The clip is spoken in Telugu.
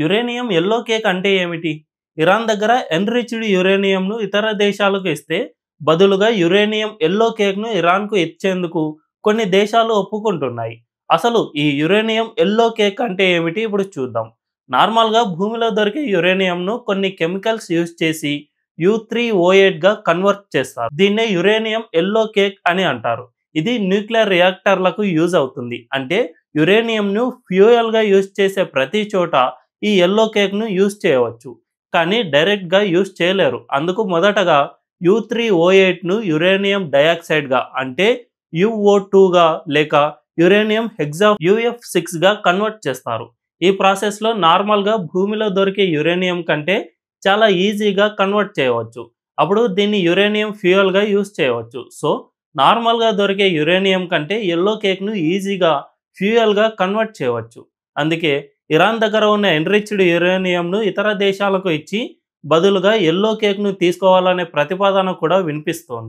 యురేనియం ఎల్లో కేక్ అంటే ఏమిటి? ఇరాన్ దగ్గర ఎన్రిచ్డ్ యురేనియంను ఇతర దేశాలకు ఇస్తే బదులుగా యురేనియం ఎల్లో కేక్ను ఇరాన్కు ఇచ్చేందుకు కొన్ని దేశాలు ఒప్పుకుంటున్నాయి. అసలు ఈ యురేనియం ఎల్లో కేక్ అంటే ఏమిటి ఇప్పుడు చూద్దాం. నార్మల్గా భూమిలో దొరికే యురేనియంను కొన్ని కెమికల్స్ యూజ్ చేసి U3O8గా కన్వర్ట్ చేస్తారు. దీన్నే యురేనియం ఎల్లో కేక్ అని అంటారు. ఇది న్యూక్లియర్ రియాక్టర్లకు యూజ్ అవుతుంది. అంటే యురేనియంను ఫ్యూయల్గా యూజ్ చేసే ప్రతి చోట ఈ ఎల్లో కేక్ను యూజ్ చేయవచ్చు. కానీ డైరెక్ట్గా యూజ్ చేయలేరు. అందుకు మొదటగా U3O8ను యురేనియం డయాక్సైడ్గా అంటే UO2గా లేక యురేనియం హెక్సా UF6గా కన్వర్ట్ చేస్తారు. ఈ ప్రాసెస్లో నార్మల్గా భూమిలో దొరికే యురేనియం కంటే చాలా ఈజీగా కన్వర్ట్ చేయవచ్చు. అప్పుడు దీన్ని యురేనియం ఫ్యూయల్గా యూజ్ చేయవచ్చు. సో నార్మల్గా దొరికే యురేనియం కంటే ఎల్లో కేక్ను ఈజీగా ఫ్యూయల్గా కన్వర్ట్ చేయవచ్చు. అందుకే ఇరాన్ దగ్గర ఉన్న ఎన్రిచ్డ్ యురేనియంను ఇతర దేశాలకు ఇచ్చి బదులుగా ఎల్లో కేక్ను తీసుకోవాలనే ప్రతిపాదన కూడా వినిపిస్తోంది.